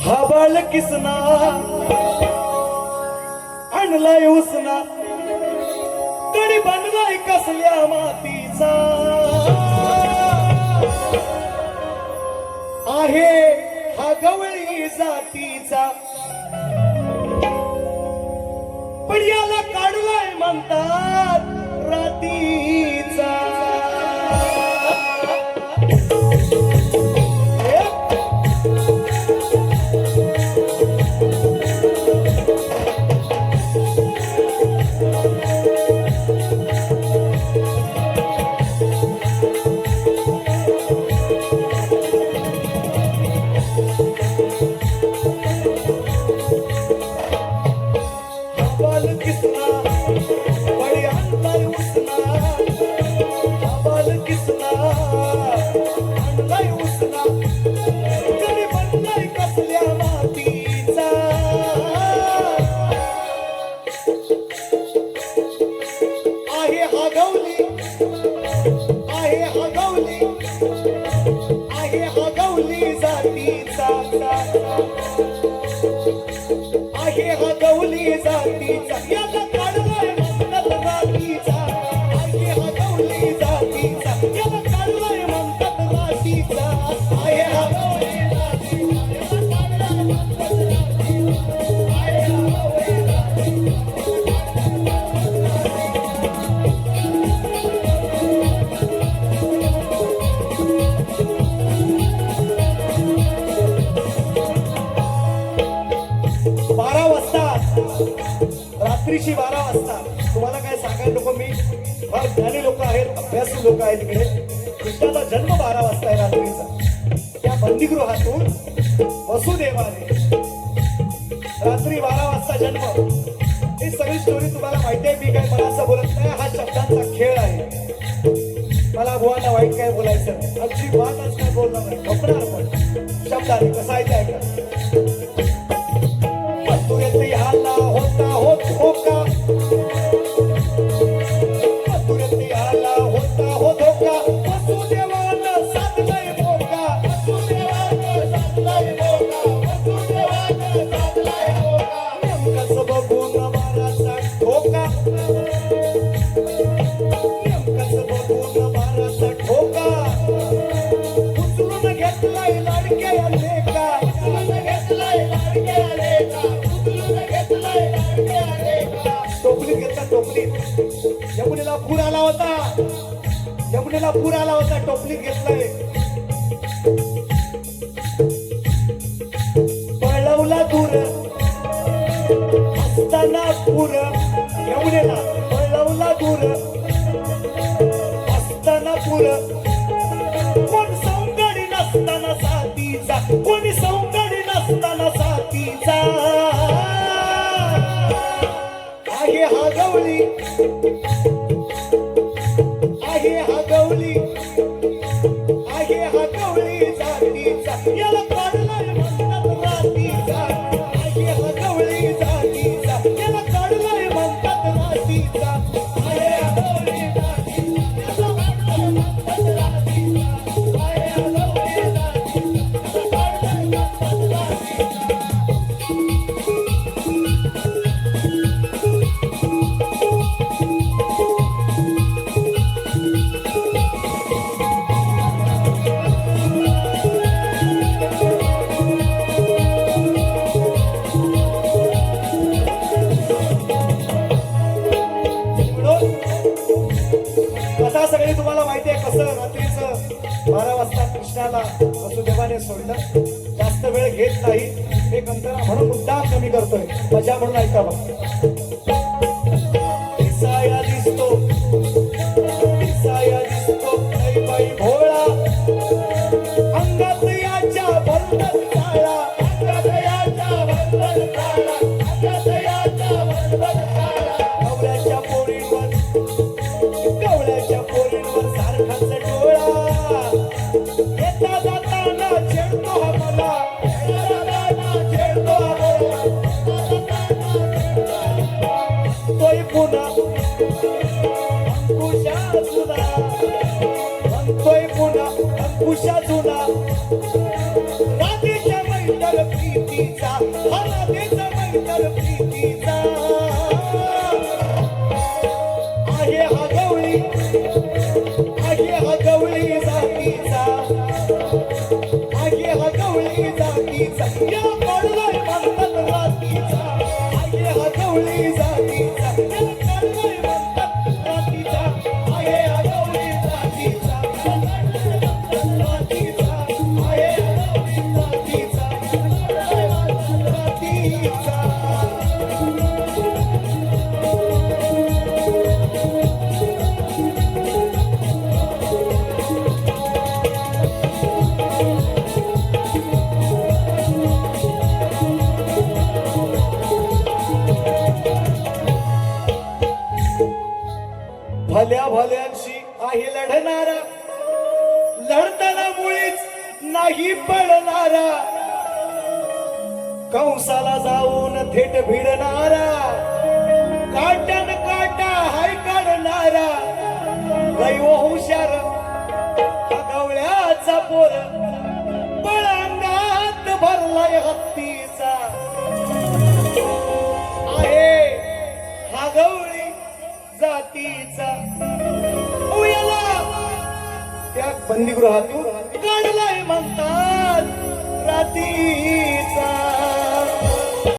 हा बाळ किसना आणलाय उसना कडी बनलाय कसल्या मातीचा आहे हा गवळी जातीचा पण याला काढलाय म्हणतात रातीचा रात्रीची 12 वाजता तुम्हाला काय सांगायला नको मी फार ज्ञानी लोक आहेत अभ्यासू लोक आहेत इकडे कृष्णाचा जन्म 12 वाजता आहे रात्रीचा त्या बंदीगृहातून वसुदेवाने रात्री 12 वाजता जन्म ही सगळी स्टोरी तुम्हाला माहिती आहे मी काय मला असं बोलत नाही हा शब्दांचा खेळ आहे मला बुवांना वाईट काय बोलायचं अजिबातच काय बोलणार नाही बघणार पण शब्दाने कसं आहे ते ऐका मथुरेत आला होता होत होका मथुरेत आला होता होत होका वसुदेवानं साधलाय मोका वसुदेवानं साधलाय मोका वसुदेवानं साधलाय मोका नेमकंच बघून माराचा ठोका नेमकंच बघून माराचा ठोका उचलून घेतलाय लाडक्या लेका उचलून घेतलाय लाडक्या लेका टोपलीत घेतला टोपलीत यमुनेला पूर आला होता यमुनेला पूर आला होता टोपलीत घेतलाय पळवला दूर असताना पूर यमुनेला पळवला दूर असताना पूर कोण सौंदर्य नसताना साथीचा कोणी सौंदर्य नसताना साथीचा आहे हा गवळी आहे हा गवळी आहे हा गवळी जातीचा याला काढलाय म्हणतात रातीचा आहे हा गवळी जातीचा याला काढलाय म्हणतात रातीचा आहे हा गवळी जातीचा याला काढलाय म्हणतात रातीचा आहे हा गवळी जातीचा काढलाय म्हणतात रातीचा कथा सगळी तुम्हाला माहिती आहे कसं रात्रीचं 12 वाजता कृष्णाला वसुदेवाने सोडलं जास्त वेळ घेत नाही एक अंतरा म्हणून मुद्दाम कमी करतोय मजा म्हणून ऐका बघ दिसाया दिसतो बाई बाई भोळा अंगात याच्या भरभर काळा अंगात याच्या भरभर काळा अंगात याच्या भरभर काळा गवळ्याच्या पोरींवर सारखाच डोळा येता जाताना छेडतो हा मला छेडतो तोय पुन्हा अंकुशा जुना म्हणतोय पुन्हा अंकुशा जुना राधेच्या मैत्रीला प्रीती जातीचा हा राधेचा मैतर प्रीतीचा आहे हा गवळी जातीचा आहे हा गवळी जातीचा या काढलाय म्हणतात रातीचा आहे हा गवळी जातीचा या काढलाय म्हणतात रातीचा आहे हा गवळी जातीचा रातीचा आहे हा गवळी जातीचा भल्या भल्यांशी आहे लढणारा लढताना मुळीच नाही पडणारा कंसाला जाऊन थेट भिडणारा काट्यान काटा हाय काढणारा दैव हुशार हा गवळ्याचा पोर बळांगात भरलाय हत्तीचा आहे हा गवळी जातीचा याला त्या बंदीगृहातून काढलाय म्हणतात राती